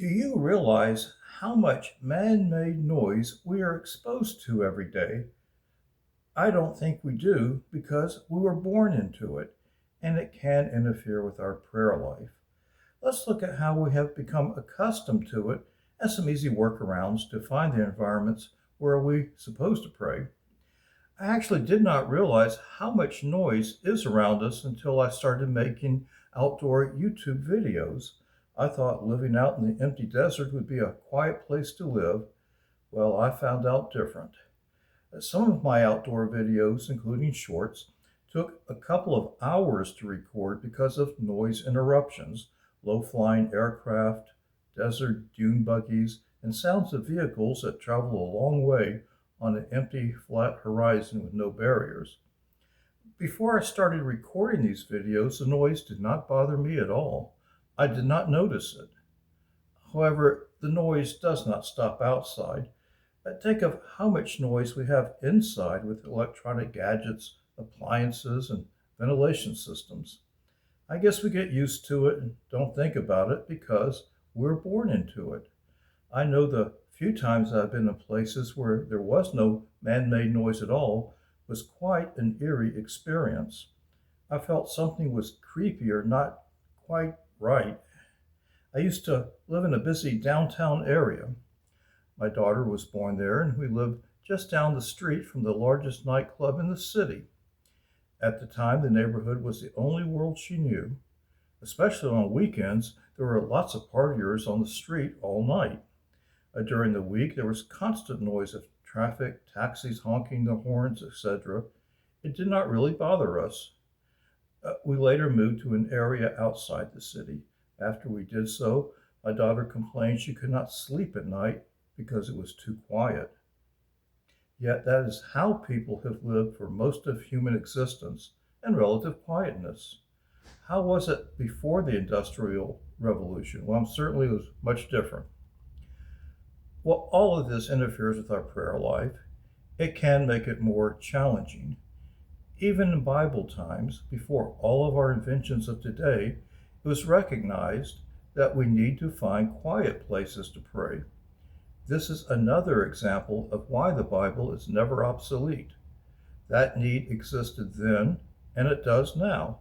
Do you realize how much man made noise we are exposed to every day? I don't think we do because we were born into it and it can interfere with our prayer life. Let's look at how we have become accustomed to it and some easy workarounds to find the environments where we're supposed to pray. I actually did not realize how much noise is around us until I started making outdoor YouTube videos. I thought living out in the empty desert would be a quiet place to live. Well, I found out different. Some of my outdoor videos, including shorts, took a couple of hours to record because of noise interruptions, low flying aircraft, desert dune buggies, and sounds of vehicles that travel a long way on an empty, flat horizon with no barriers. Before I started recording these videos, the noise did not bother me at all. I did not notice it. However, the noise does not stop outside. Think of how much noise we have inside with electronic gadgets, appliances, and ventilation systems. I guess we get used to it and don't think about it because we're born into it. I know the few times I've been in places where there was no man made noise at all was quite an eerie experience. I felt something was creepy or not quite right. I used to live in a busy downtown area. My daughter was born there, and we lived just down the street from the largest nightclub in the city. At the time, the neighborhood was the only world she knew. Especially on weekends, there were lots of partiers on the street all night. During the week, there was constant noise of traffic, taxis honking their horns, etc. It did not really bother us. We later moved to an area outside the city. After we did so, my daughter complained she could not sleep at night because it was too quiet. Yet that is how people have lived for most of human existence in relative quietness. How was it before the Industrial Revolution? Well, certainly it was much different. Well, all of this interferes with our prayer life. It can make it more challenging. Even in Bible times, before all of our inventions of today, it was recognized that we need to find quiet places to pray. This is another example of why the Bible is never obsolete. That need existed then, and it does now.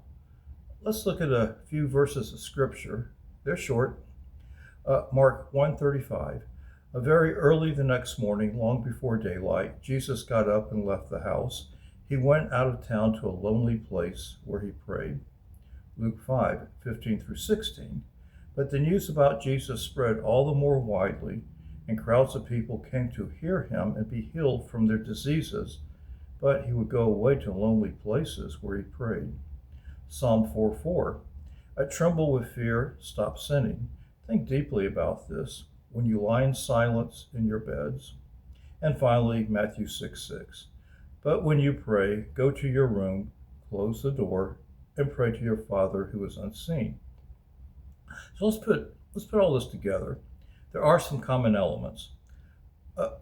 Let's look at a few verses of Scripture. They're short. Mark 1:35. Very early the next morning, long before daylight, Jesus got up and left the house. He went out of town to a lonely place where he prayed. Luke 5:15 through 16. But the news about Jesus spread all the more widely, and crowds of people came to hear him and be healed from their diseases. But he would go away to lonely places where he prayed. Psalm 4:4. Tremble with fear, stop sinning. Think deeply about this when you lie in silence in your beds. And finally, Matthew 6:6. But when you pray, go to your room, close the door, and pray to your Father who is unseen. So let's put all this together. There are some common elements.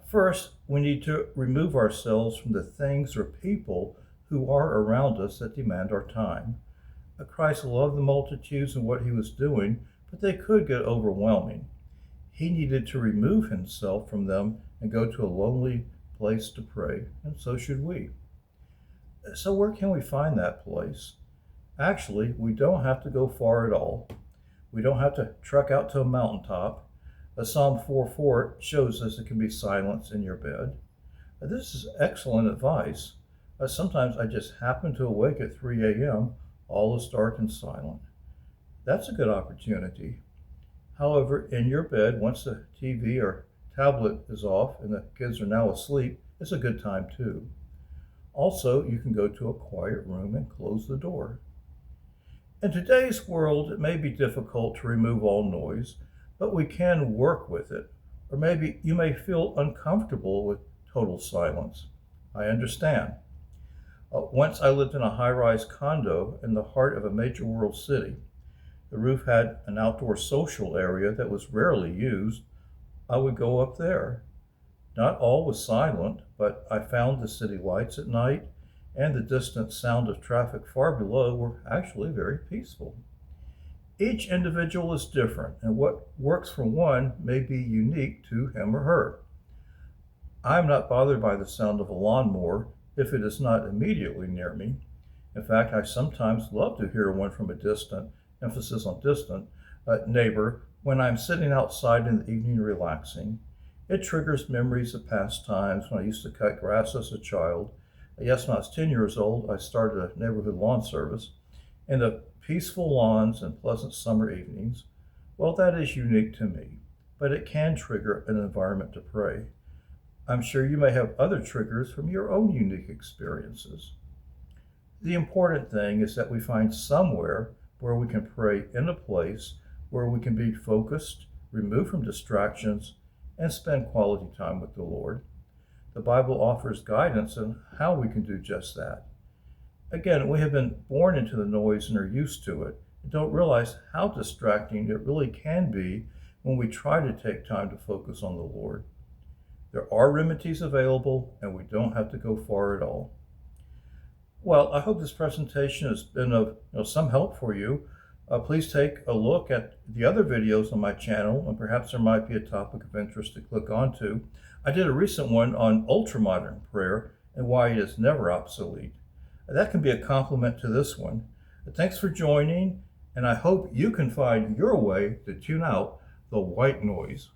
First, we need to remove ourselves from the things or people who are around us that demand our time. Christ loved the multitudes and what he was doing, but they could get overwhelming. He needed to remove himself from them and go to a lonely place to pray, and so should we. So where can we find that place? Actually, we don't have to go far at all. We don't have to trek out to a mountaintop. Psalm 4:4 shows us it can be silence in your bed. This is excellent advice. Sometimes I just happen to awake at 3 a.m., all is dark and silent. That's a good opportunity. However, in your bed, once the TV or tablet is off and the kids are now asleep, it's a good time too. Also, you can go to a quiet room and close the door. In today's world, it may be difficult to remove all noise, but we can work with it. Or maybe you may feel uncomfortable with total silence. I understand. Once I lived in a high-rise condo in the heart of a major world city. The roof had an outdoor social area that was rarely used. I would go up there. Not all was silent, but I found the city lights at night and the distant sound of traffic far below were actually very peaceful. Each individual is different, and what works for one may be unique to him or her. I'm not bothered by the sound of a lawnmower if it is not immediately near me. In fact, I sometimes love to hear one from a distant, emphasis on distant, neighbor when I'm sitting outside in the evening relaxing. It triggers memories of past times when I used to cut grass as a child. Yes, when I was 10 years old, I started a neighborhood lawn service. And the peaceful lawns and pleasant summer evenings, well, that is unique to me, but it can trigger an environment to pray. I'm sure you may have other triggers from your own unique experiences. The important thing is that we find somewhere where we can pray in a place where we can be focused, removed from distractions, and spend quality time with the Lord. The Bible offers guidance on how we can do just that. Again, we have been born into the noise and are used to it and don't realize how distracting it really can be when we try to take time to focus on the Lord. There are remedies available, and we don't have to go far at all. Well, I hope this presentation has been of some help for you. Please take a look at the other videos on my channel, and perhaps there might be a topic of interest to click onto. I did a recent one on ultramodern prayer and why it is never obsolete. That can be a complement to this one. Thanks for joining, and I hope you can find your way to tune out the white noise.